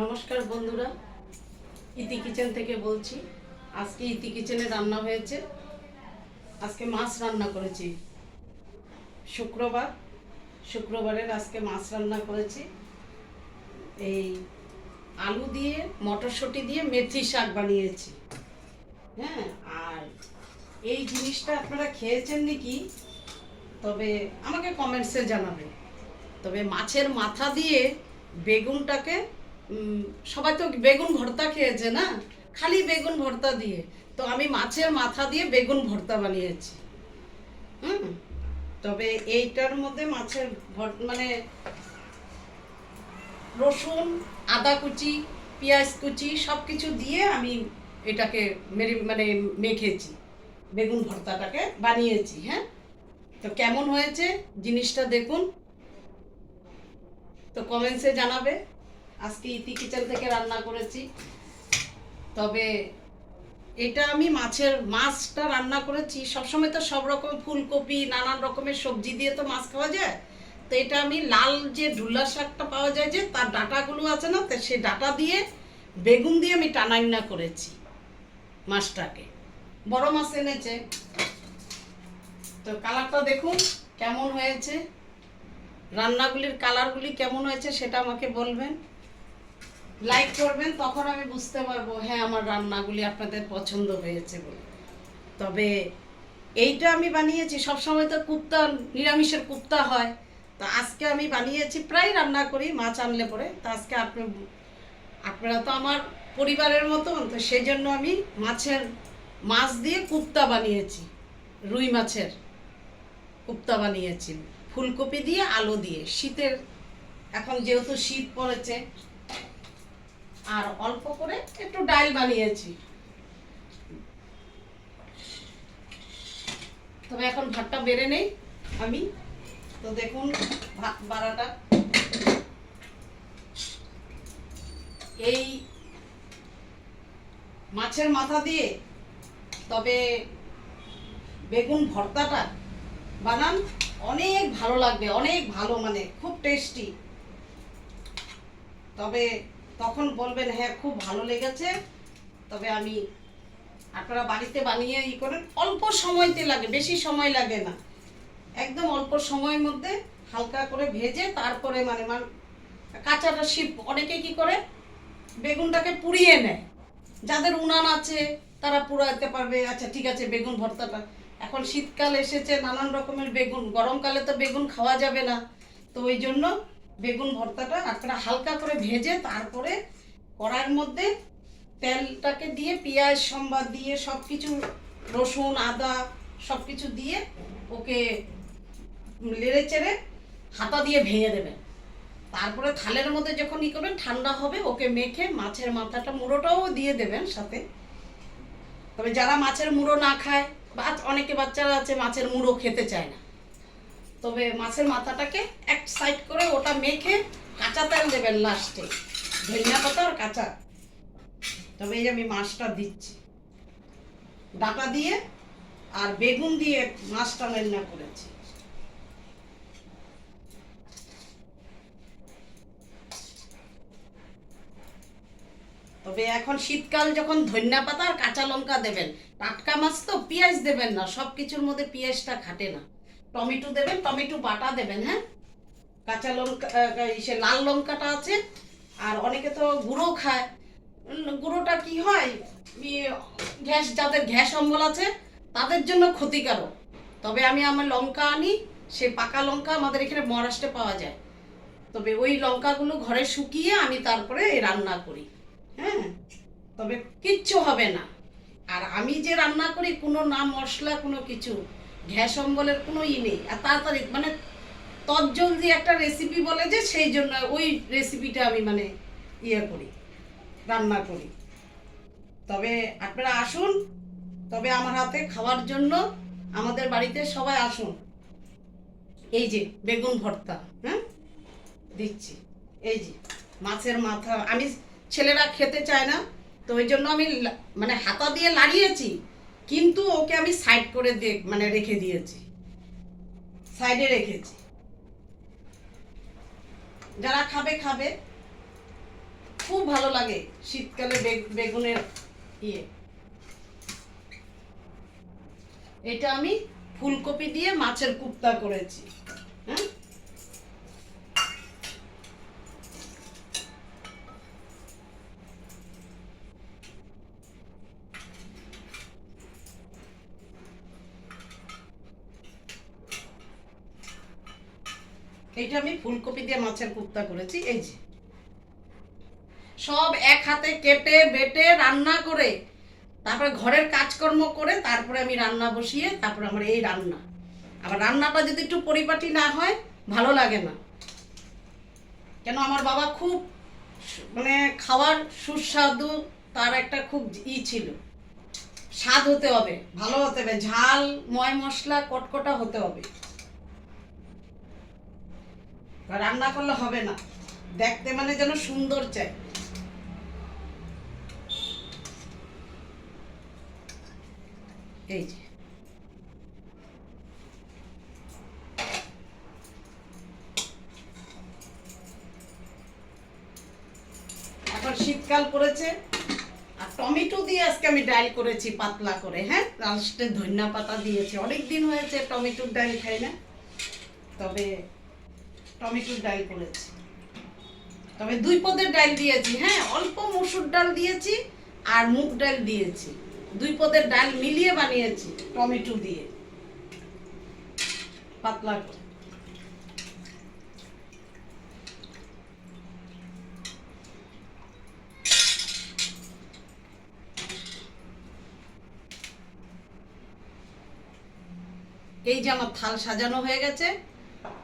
নমস্কার বন্ধুরা, ইতি কিচেন থেকে বলছি। আজকে ইতি কিচেনে রান্না হয়েছে। আজকে মাছ রান্না করেছি। শুক্রবারের আজকে মাছ রান্না করেছি। এই আলু দিয়ে মটরশুঁটি দিয়ে মেথি শাক বানিয়েছি। হ্যাঁ, আর এই জিনিসটা আপনারা খেয়েছেন নাকি তবে আমাকে কমেন্টসে জানাবেন। তবে মাছের মাথা দিয়ে বেগুনটাকে সবাই তো বেগুন ভর্তা খেয়েছে না, খালি বেগুন ভর্তা দিয়ে, তো আমি মাছের মাথা দিয়ে বেগুন ভর্তা বানিয়েছি। তবে এইটার মধ্যে মাছের মানে রসুন, আদা কুচি, পেঁয়াজ কুচি সব কিছু দিয়ে আমি এটাকে মানে মেখেছি, বেগুন ভর্তাটাকে বানিয়েছি। হ্যাঁ, তো কেমন হয়েছে জিনিসটা দেখুন, তো কমেন্টসে জানাবে। আজকে ইতি কিচেন থেকে রান্না করেছি। তবে এটা আমি মাছটা রান্না করেছি। সবসময় তো সব রকম ফুলকপি নানান রকমের সবজি দিয়ে তো মাছ খাওয়া যায়। তো এটা আমি লাল যে ঢুলা শাকটা পাওয়া যায়, যে তার ডাঁটাগুলো আছে না, তো সেই ডাঁটা দিয়ে বেগুন দিয়ে আমি টানাইনা করেছি মাছটাকে। বড় মাছ এনেছে, তো কালারটা দেখুন কেমন হয়েছে। রান্নাগুলির কালারগুলি কেমন হয়েছে সেটা আমাকে বলবেন, লাইক করবেন, তখন আমি বুঝতে পারবো হ্যাঁ আমার রান্নাগুলি আপনাদের পছন্দ হয়েছে বলে। তবে এইটা আমি বানিয়েছি, সবসময় তো কুপ্তা, নিরামিষের কুপ্তা হয়, তো আজকে আমি বানিয়েছি, প্রায় রান্না করি মাছ আনলে পরে। তো আজকে আপনারা তো আমার পরিবারের মতন, তো সেই জন্য আমি মাছ দিয়ে কুপ্তা বানিয়েছি, রুই মাছের কুপ্তা বানিয়েছি, ফুলকপি দিয়ে আলু দিয়ে। শীতের এখন যেহেতু শীত পড়েছে, আর অল্প করে একটু ডাল বানিয়েছি। তবে এখন ভাতটা বেড়ে নেই আমি। তো দেখুন ভাত বাড়াটা, এই মাছের মাথা দিয়ে তবে বেগুন ভর্তাটা বানান, অনেক ভালো লাগবে, অনেক ভালো, মানে খুব টেস্টি। তবে তখন বলবেন হ্যাঁ খুব ভালো লেগেছে। তবে আপনারা বাড়িতে বানিয়ে করেন, অল্প সময়তে লাগে, বেশি সময় লাগে না, একদম অল্প সময়ের মধ্যে হালকা করে ভেজে তারপরে মানে কাঁচাটা অনেকে কি করে বেগুনটাকে পুড়িয়ে নেয়। যাদের উনান আছে তারা পুড়াতে পারবে, আচ্ছা ঠিক আছে। বেগুন ভর্তাটা এখন শীতকাল এসেছে, নানান রকমের বেগুন, গরমকালে তো বেগুন খাওয়া যাবে না, তো ওই জন্য বেগুন ভর্তাটা আপনারা হালকা করে ভেজে তারপরে কড়াইয়ের মধ্যে তেলটাকে দিয়ে পেঁয়াজ সম্বাদ দিয়ে সব কিছু, রসুন আদা সব কিছু দিয়ে ওকে নেড়ে চেড়ে হাতা দিয়ে ভেঙে দেবেন। তারপরে থালের মধ্যে যখন করবেন ঠান্ডা হবে, ওকে মেখে মাছের মাথাটা মুড়োটাও দিয়ে দেবেন সাথে। তবে যারা মাছের মুড়ো না খায়, বা অনেকে বাচ্চারা আছে মাছের মুড়ো খেতে চায় না, তবে মাছের মাথাটাকে এক সাইড করে ওটা মেখে কাঁচা তেল দেবেন লাস্টে, ধনিয়া পাতা আর কাঁচা। তবে এই যে আমি মাছটা দিচ্ছি, ডাটা দিয়ে আর বেগুন দিয়ে মাছটা রান্না করেছি। তবে এখন শীতকাল যখন ধনিয়া পাতা আর কাঁচা লঙ্কা দেবেন, টাটকা মাছ তো পেঁয়াজ দেবেন না, সব কিছুর মধ্যে পেঁয়াজটা খাটে না। টমেটো দেবেন, টমেটো বাটা দেবেন। হ্যাঁ, কাঁচা লঙ্কা, সে লাল লঙ্কাটা আছে, আর অনেকে তো গুঁড়ো খায়। গুঁড়োটা কি হয়, যাদের গ্যাস অম্বল আছে তাদের জন্য ক্ষতিকারক। তবে আমি আমার লঙ্কা আনি, সে পাকা লঙ্কা আমাদের এখানে মহারাষ্ট্রে পাওয়া যায়। তবে ওই লঙ্কাগুলো ঘরে শুকিয়ে আমি তারপরে রান্না করি। হ্যাঁ, তবে কিচ্ছু হবে না। আর আমি যে রান্না করি কোনো না মশলা, কোনো কিছু গ্যাস অম্বলের কোনো নেই। আর তাড়াতাড়ি মানে তৎজলদি একটা রেসিপি বলে যে, সেই জন্য ওই রেসিপিটা আমি মানে করি, রান্না করি। তবে আপনারা আসুন, তবে আমার হাতে খাওয়ার জন্য আমাদের বাড়িতে সবাই আসুন। এই যে বেগুন ভর্তা, হ্যাঁ দিচ্ছি। এই যে মাছের মাথা, আমি ছেলেরা খেতে চায় না, তো ওই জন্য আমি মানে হাতা দিয়ে লাড়িয়েছি, কিন্তু ওকে আমি সাইড করে মানে রেখে দিয়েছি, সাইডে রেখেছি। যারা খাবে খাবে। খুব ভালো লাগে শীতকালে বেগুনের ইয়ে। এটা আমি ফুলকপি দিয়ে মাছের কুপ্তা করেছি। হ্যাঁ, এইটা আমি ফুলকপি দিয়ে মাছের কুপ্তা করেছি। এই যে সব এক হাতে কেটে বেটে রান্না করে, তারপরে ঘরের কাজকর্ম করে, তারপরে আমি রান্না বসিয়ে, তারপরে আমার এই রান্না। আবার রান্নাটা যদি একটু পরিপাটি না হয় ভালো লাগে না। কেন, আমার বাবা খুব মানে খাওয়ার সুস্বাদু, তার একটা খুব ছিল, স্বাদ হতে হবে, ভালো হতে হবে, ঝাল ময় মশলা কটকটা হতে হবে। রান্না করলে হবে না, দেখতে মানে যেন সুন্দর চাই। এই যে এখন শীতকাল পড়েছে, আর টমেটো দিয়ে আজকে আমি ডাল করেছি পাতলা করে। হ্যাঁ, লাস্টে ধনিয়া পাতা দিয়েছি। অনেক দিন হয়েছে টমেটোর ডাল খাই না, তবে টমেটোর ডাল করেছি। তবে 2 পদের ডাল দিয়েছি। হ্যাঁ, অল্প মসুর ডাল দিয়েছি আর মুগ ডাল দিয়েছি। 2 পদের ডাল মিলিয়ে বানিয়েছি টমেটো দিয়ে পাতলা করে। এই যে আমার থাল সাজানো হয়ে গেছে।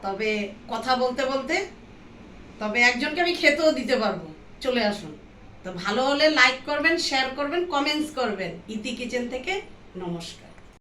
তবে কথা বলতে বলতে তবে একজনকে আমি খেতেও দিতে পারবো, চলে আসুন। তো ভালো হলে লাইক করবেন, শেয়ার করবেন, কমেন্টস করবেন। ইতি কিচেন থেকে নমস্কার।